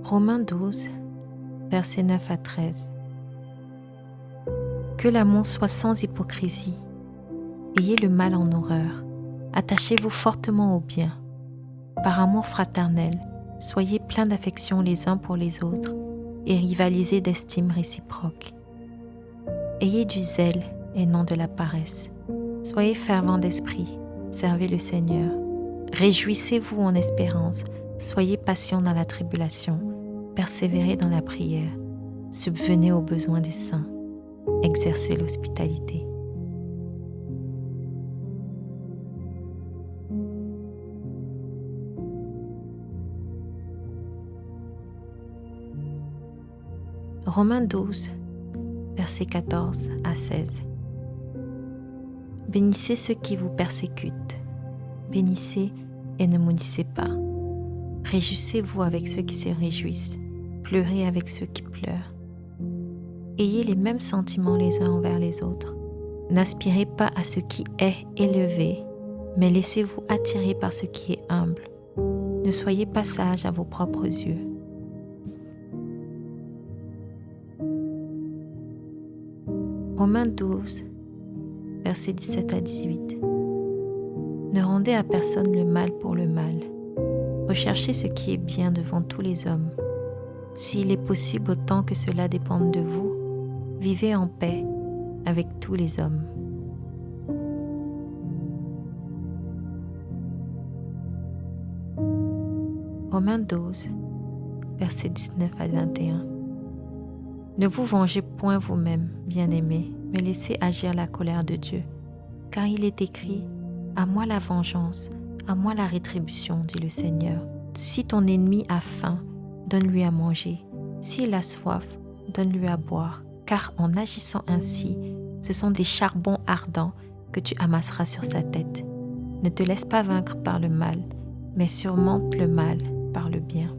Romains 12, versets 9 à 13. Que l'amour soit sans hypocrisie. Ayez le mal en horreur. Attachez-vous fortement au bien. Par amour fraternel, soyez pleins d'affection les uns pour les autres et rivalisez d'estime réciproque. Ayez du zèle et non de la paresse. Soyez fervents d'esprit, servez le Seigneur. Réjouissez-vous en espérance, soyez patients dans la tribulation, persévérez dans la prière, subvenez aux besoins des saints, exercez l'hospitalité. Romains 12, versets 14 à 16. Bénissez ceux qui vous persécutent. Bénissez et ne maudissez pas. Réjouissez-vous avec ceux qui se réjouissent. Pleurez avec ceux qui pleurent. Ayez les mêmes sentiments les uns envers les autres. N'aspirez pas à ce qui est élevé, mais laissez-vous attirer par ce qui est humble. Ne soyez pas sages à vos propres yeux. Romains 12, versets 17 à 18. Ne rendez à personne le mal pour le mal. Recherchez ce qui est bien devant tous les hommes. S'il est possible autant que cela dépende de vous, vivez en paix avec tous les hommes. Romains 12, versets 19 à 21. Ne vous vengez point vous-même, bien-aimés, mais laissez agir la colère de Dieu. Car il est écrit, « À moi la vengeance, à moi la rétribution, dit le Seigneur. Si ton ennemi a faim, donne-lui à manger. S'il a soif, donne-lui à boire. Car en agissant ainsi, ce sont des charbons ardents que tu amasseras sur sa tête. Ne te laisse pas vaincre par le mal, mais surmonte le mal par le bien. »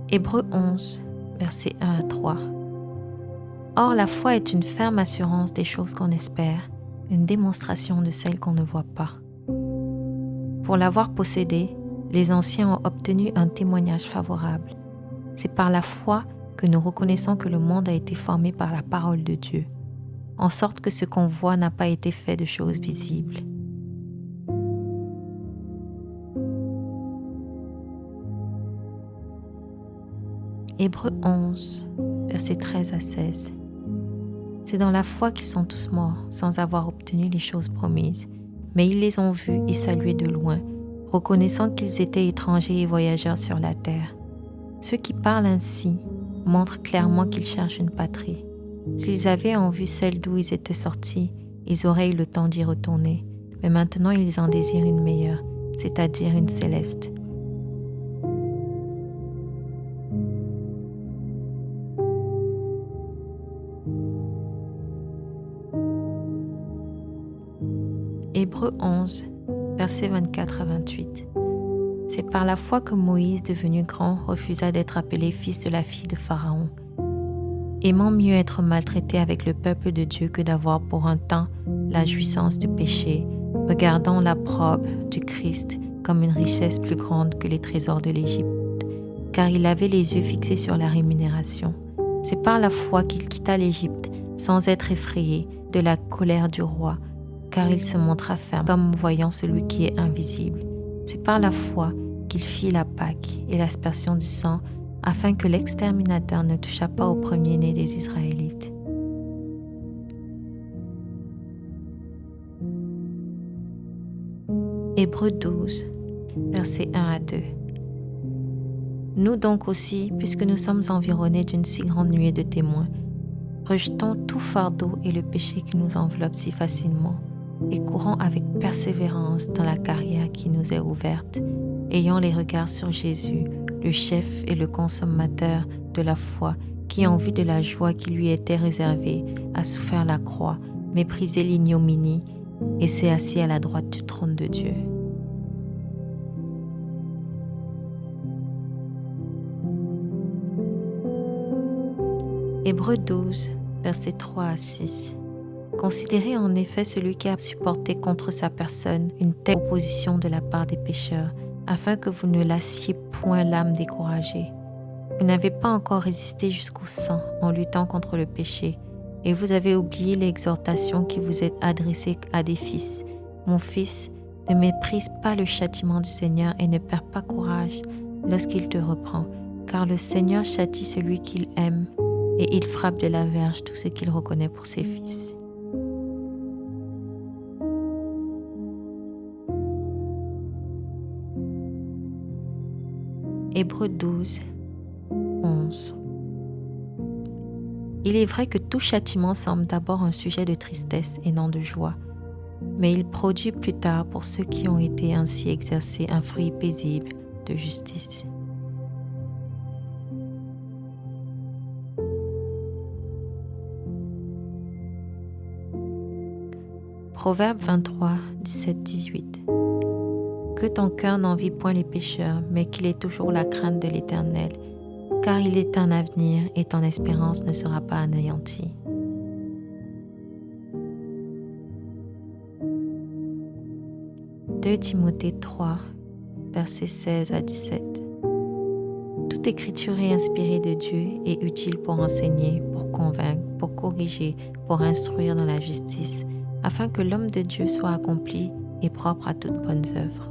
Hébreux 11, versets 1 à 3. Or, la foi est une ferme assurance des choses qu'on espère, une démonstration de celles qu'on ne voit pas. Pour l'avoir possédée, les anciens ont obtenu un témoignage favorable. C'est par la foi que nous reconnaissons que le monde a été formé par la parole de Dieu, en sorte que ce qu'on voit n'a pas été fait de choses visibles. Hébreux 11, versets 13 à 16. C'est dans la foi qu'ils sont tous morts, sans avoir obtenu les choses promises, mais ils les ont vus et salués de loin, reconnaissant qu'ils étaient étrangers et voyageurs sur la terre. Ceux qui parlent ainsi montrent clairement qu'ils cherchent une patrie. S'ils avaient en vue celle d'où ils étaient sortis, ils auraient eu le temps d'y retourner, mais maintenant ils en désirent une meilleure, c'est-à-dire une céleste. Hébreux 11, versets 24 à 28. C'est par la foi que Moïse, devenu grand, refusa d'être appelé fils de la fille de Pharaon, aimant mieux être maltraité avec le peuple de Dieu que d'avoir pour un temps la jouissance du péché, regardant l'approbe du Christ comme une richesse plus grande que les trésors de l'Égypte, car il avait les yeux fixés sur la rémunération. C'est par la foi qu'il quitta l'Égypte sans être effrayé de la colère du roi, car il se montra ferme comme voyant celui qui est invisible. C'est par la foi qu'il fit la Pâque et l'aspersion du sang, afin que l'exterminateur ne touchât pas au premier-né des Israélites. Hébreux 12, versets 1 à 2. Nous donc aussi, puisque nous sommes environnés d'une si grande nuée de témoins, rejetons tout fardeau et le péché qui nous enveloppe si facilement, et courons avec persévérance dans la carrière qui nous est ouverte, ayant les regards sur Jésus, le chef et le consommateur de la foi, qui en vue de la joie qui lui était réservée, a souffert la croix, méprisé l'ignominie, et s'est assis à la droite du trône de Dieu. Hébreux 12, versets 3 à 6. Considérez en effet celui qui a supporté contre sa personne une telle opposition de la part des pécheurs, afin que vous ne lassiez point l'âme découragée. Vous n'avez pas encore résisté jusqu'au sang en luttant contre le péché, et vous avez oublié l'exhortation qui vous est adressée à des fils. Mon fils, ne méprise pas le châtiment du Seigneur et ne perds pas courage lorsqu'il te reprend, car le Seigneur châtie celui qu'il aime et il frappe de la verge tout ce qu'il reconnaît pour ses fils. Hébreux 12, 11. Il est vrai que tout châtiment semble d'abord un sujet de tristesse et non de joie, mais il produit plus tard pour ceux qui ont été ainsi exercés un fruit paisible de justice. Proverbe 23, 17, 18. Que ton cœur n'envie point les pécheurs, mais qu'il ait toujours la crainte de l'Éternel, car il est un avenir et ton espérance ne sera pas anéantie. « 2 Timothée 3, versets 16 à 17. Toute écriture est inspirée de Dieu et utile pour enseigner, pour convaincre, pour corriger, pour instruire dans la justice, afin que l'homme de Dieu soit accompli et propre à toutes bonnes œuvres.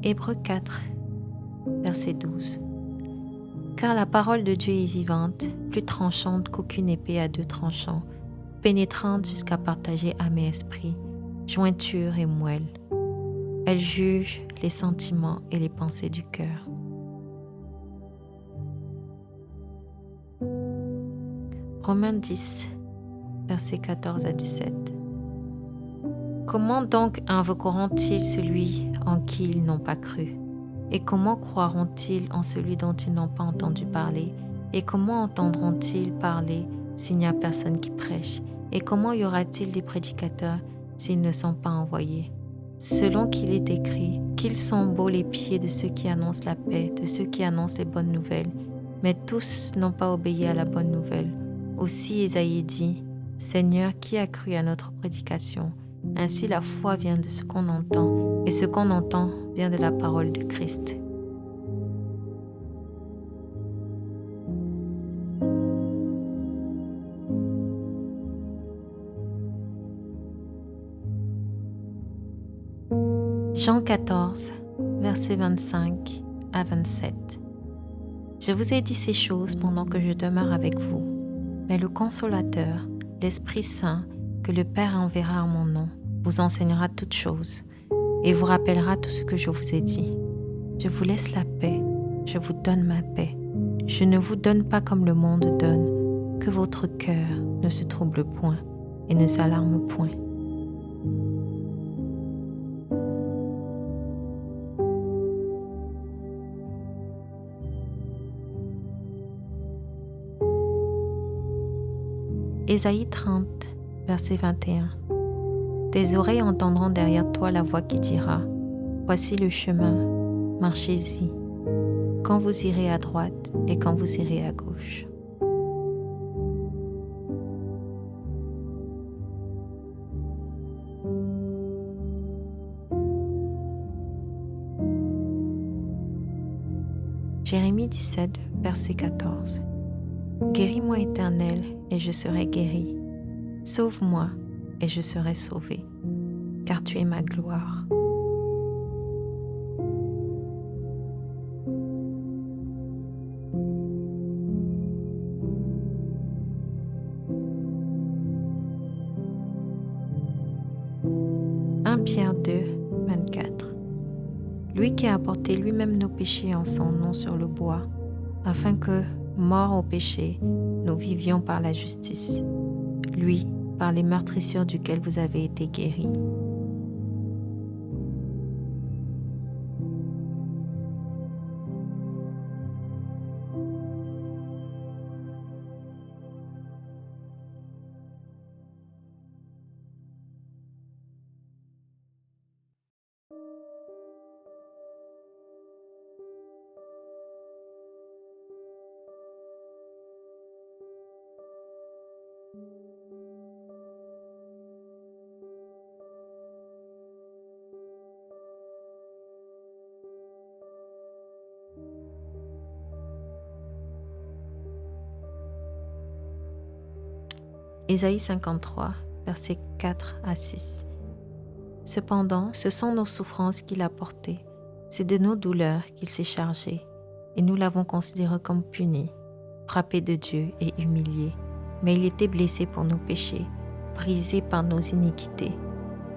Hébreux 4, verset 12. Car la parole de Dieu est vivante, plus tranchante qu'aucune épée à deux tranchants, pénétrante jusqu'à partager âme et esprit, jointure et moelle. Elle juge les sentiments et les pensées du cœur. Romains 10, versets 14 à 17. Comment donc invoqueront-ils celui en qui ils n'ont pas cru? Et comment croiront-ils en celui dont ils n'ont pas entendu parler? Et comment entendront-ils parler s'il n'y a personne qui prêche? Et comment y aura-t-il des prédicateurs s'ils ne sont pas envoyés? Selon qu'il est écrit, qu'ils sont beaux les pieds de ceux qui annoncent la paix, de ceux qui annoncent les bonnes nouvelles. Mais tous n'ont pas obéi à la bonne nouvelle. Aussi Ésaïe dit, « Seigneur, qui a cru à notre prédication ?» Ainsi la foi vient de ce qu'on entend, et ce qu'on entend vient de la parole de Christ. Jean 14, versets 25 à 27. Je vous ai dit ces choses pendant que je demeure avec vous, mais le Consolateur, l'Esprit Saint, que le Père enverra en mon nom, vous enseignera toutes choses et vous rappellera tout ce que je vous ai dit. Je vous laisse la paix, je vous donne ma paix. Je ne vous donne pas comme le monde donne, que votre cœur ne se trouble point et ne s'alarme point. Ésaïe 30, verset 21. Tes oreilles entendront derrière toi la voix qui dira « Voici le chemin, marchez-y, quand vous irez à droite et quand vous irez à gauche. » Jérémie 17, verset 14. Guéris-moi, Éternel, et je serai guéri. Sauve-moi, et je serai sauvé, car tu es ma gloire. « 1 Pierre 2, 24. Lui qui a apporté lui-même nos péchés en son nom sur le bois, afin que, morts au péché, nous vivions par la justice. Lui, par les meurtrissures duquel vous avez été guéris. » Ésaïe 53, versets 4 à 6. Cependant, ce sont nos souffrances qu'il a portées, c'est de nos douleurs qu'il s'est chargé, et nous l'avons considéré comme puni, frappé de Dieu et humilié. Mais il était blessé pour nos péchés, brisé par nos iniquités.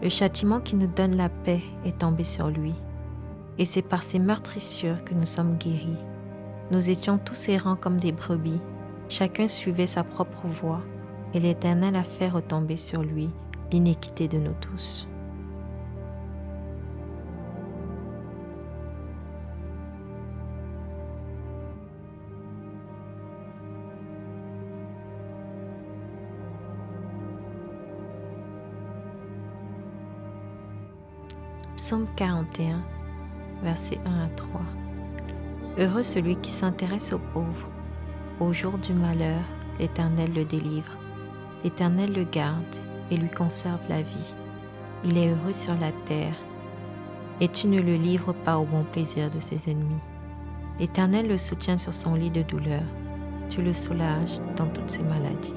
Le châtiment qui nous donne la paix est tombé sur lui, et c'est par ses meurtrissures que nous sommes guéris. Nous étions tous errants comme des brebis, chacun suivait sa propre voie, et l'Éternel a fait retomber sur lui l'iniquité de nous tous. Psaume 41, versets 1 à 3. Heureux celui qui s'intéresse aux pauvres. Au jour du malheur, l'Éternel le délivre. L'Éternel le garde et lui conserve la vie. Il est heureux sur la terre, et tu ne le livres pas au bon plaisir de ses ennemis. L'Éternel le soutient sur son lit de douleur. Tu le soulages dans toutes ses maladies.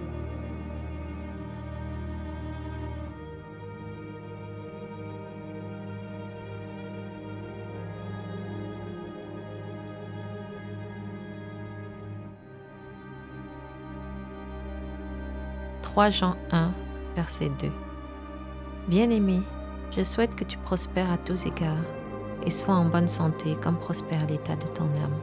« 3 Jean 1, verset 2. Bien-aimé, je souhaite que tu prospères à tous égards et sois en bonne santé comme prospère l'état de ton âme.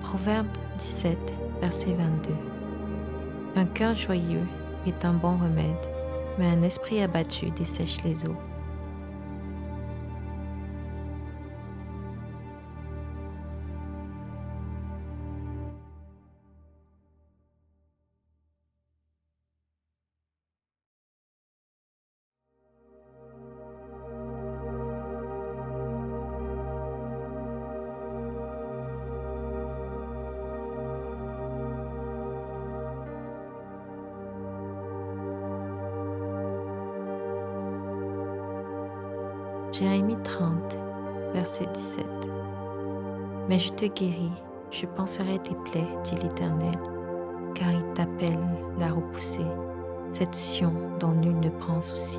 Proverbe 17, verset 22. Un cœur joyeux est un bon remède, mais un esprit abattu dessèche les eaux. Jérémie 30, verset 17. Mais je te guéris, je panserai tes plaies, dit l'Éternel, car il t'appelle la repoussée, cette Sion dont nul ne prend souci.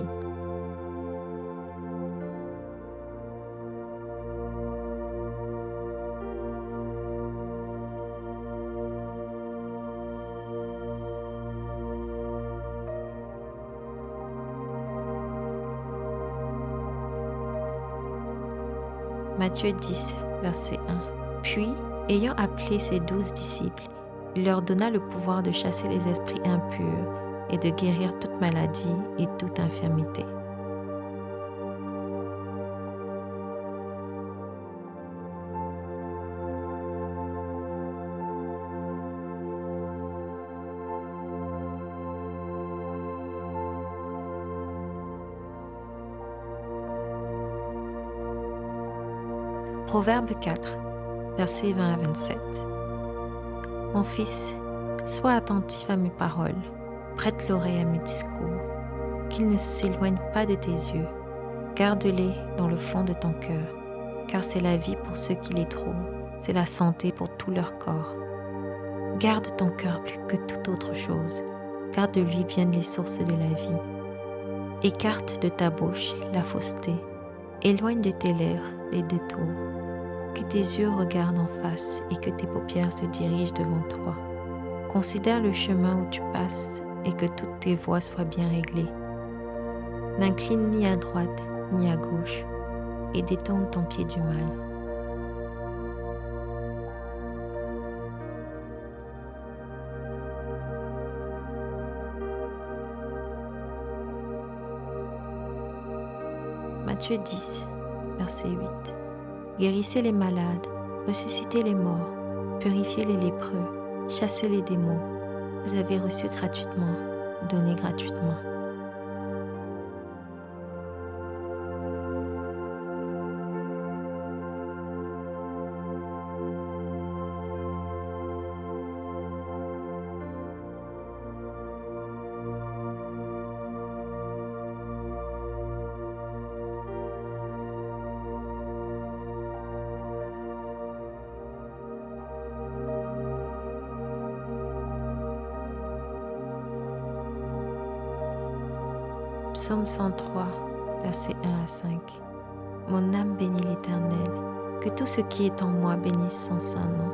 Matthieu 10, verset 1. Puis, ayant appelé ses 12 disciples, il leur donna le pouvoir de chasser les esprits impurs et de guérir toute maladie et toute infirmité. Proverbe 4, versets 20 à 27. Mon fils, sois attentif à mes paroles, prête l'oreille à mes discours, qu'ils ne s'éloignent pas de tes yeux. Garde-les dans le fond de ton cœur, car c'est la vie pour ceux qui les trouvent, c'est la santé pour tout leur corps. Garde ton cœur plus que toute autre chose, car de lui viennent les sources de la vie. Écarte de ta bouche la fausseté, éloigne de tes lèvres les détours. Que tes yeux regardent en face et que tes paupières se dirigent devant toi. Considère le chemin où tu passes et que toutes tes voies soient bien réglées. N'incline ni à droite ni à gauche et détourne ton pied du mal. Matthieu 10, verset 8. Guérissez les malades, ressuscitez les morts, purifiez les lépreux, chassez les démons. Vous avez reçu gratuitement, donnez gratuitement. Psaume 103, versets 1 à 5. Mon âme bénit l'Éternel, que tout ce qui est en moi bénisse son saint nom.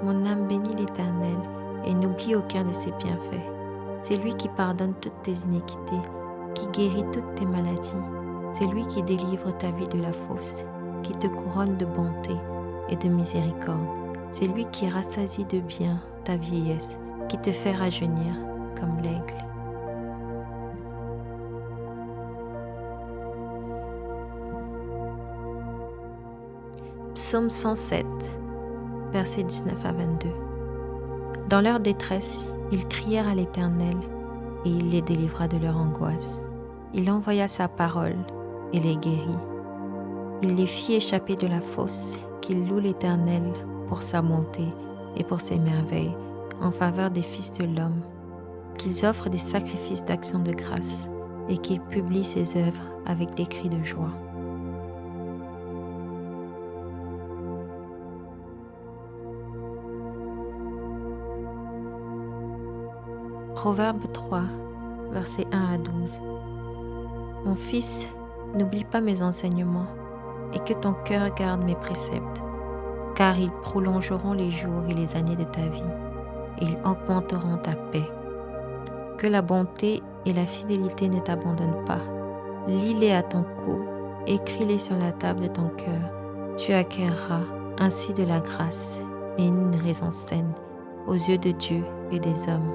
Mon âme bénit l'Éternel et n'oublie aucun de ses bienfaits. C'est lui qui pardonne toutes tes iniquités, qui guérit toutes tes maladies. C'est lui qui délivre ta vie de la fosse, qui te couronne de bonté et de miséricorde. C'est lui qui rassasie de bien ta vieillesse, qui te fait rajeunir comme l'aigle. Psaume 107, versets 19 à 22. Dans leur détresse, ils crièrent à l'Éternel, et il les délivra de leur angoisse. Il envoya sa parole et les guérit. Il les fit échapper de la fosse, qu'ils louent l'Éternel pour sa bonté et pour ses merveilles en faveur des fils de l'homme, qu'ils offrent des sacrifices d'action de grâce et qu'ils publient ses œuvres avec des cris de joie. Proverbe 3, versets 1 à 12. Mon fils, n'oublie pas mes enseignements et que ton cœur garde mes préceptes, car ils prolongeront les jours et les années de ta vie, et ils augmenteront ta paix. Que la bonté et la fidélité ne t'abandonnent pas. Lis-les à ton cou, écris-les sur la table de ton cœur. Tu acquerras ainsi de la grâce et une raison saine aux yeux de Dieu et des hommes.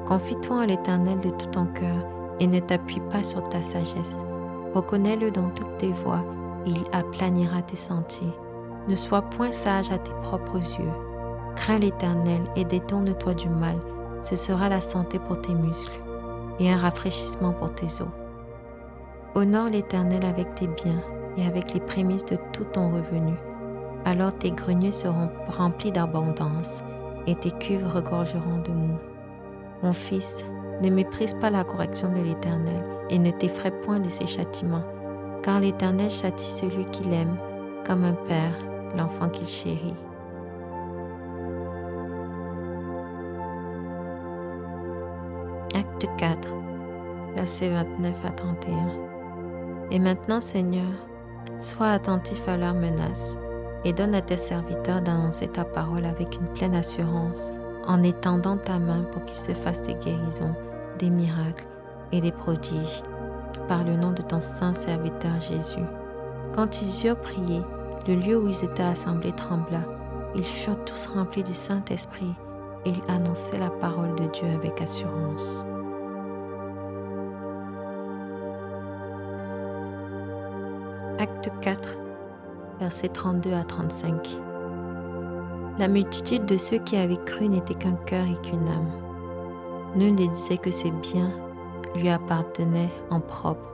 Confie-toi en l'Éternel de tout ton cœur et ne t'appuie pas sur ta sagesse. Reconnais-le dans toutes tes voies et il aplanira tes sentiers. Ne sois point sage à tes propres yeux. Crains l'Éternel et détourne-toi du mal. Ce sera la santé pour tes muscles et un rafraîchissement pour tes os. Honore l'Éternel avec tes biens et avec les prémices de tout ton revenu. Alors tes greniers seront remplis d'abondance et tes cuves regorgeront de mou. Mon fils, ne méprise pas la correction de l'Éternel et ne t'effraie point de ses châtiments, car l'Éternel châtie celui qu'il aime, comme un père l'enfant qu'il chérit. Acte 4, versets 29 à 31. Et maintenant, Seigneur, sois attentif à leurs menaces et donne à tes serviteurs d'annoncer ta parole avec une pleine assurance, en étendant ta main pour qu'ils se fassent des guérisons, des miracles et des prodiges, par le nom de ton saint serviteur Jésus. Quand ils eurent prié, le lieu où ils étaient assemblés trembla. Ils furent tous remplis du Saint-Esprit et ils annonçaient la parole de Dieu avec assurance. Acte 4, versets 32 à 35. La multitude de ceux qui avaient cru n'était qu'un cœur et qu'une âme. Nul ne disait que ses biens lui appartenaient en propre,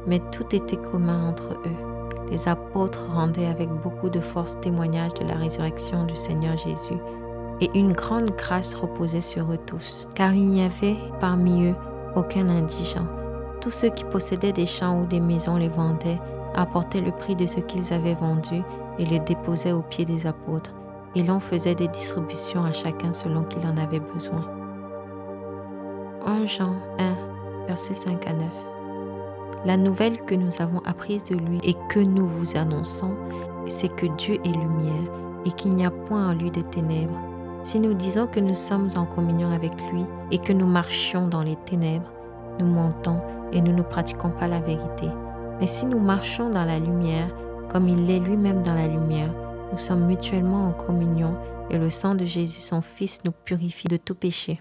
mais tout était commun entre eux. Les apôtres rendaient avec beaucoup de force témoignage de la résurrection du Seigneur Jésus, et une grande grâce reposait sur eux tous, car il n'y avait parmi eux aucun indigent. Tous ceux qui possédaient des champs ou des maisons les vendaient, apportaient le prix de ce qu'ils avaient vendu et le déposaient aux pieds des apôtres, et l'on faisait des distributions à chacun selon qu'il en avait besoin. 1 Jean 1, versets 5 à 9. La nouvelle que nous avons apprise de lui et que nous vous annonçons, c'est que Dieu est lumière et qu'il n'y a point en lui de ténèbres. Si nous disons que nous sommes en communion avec lui et que nous marchions dans les ténèbres, nous mentons et nous ne pratiquons pas la vérité. Mais si nous marchons dans la lumière, comme il est lui-même dans la lumière, nous sommes mutuellement en communion et le sang de Jésus, son Fils, nous purifie de tout péché.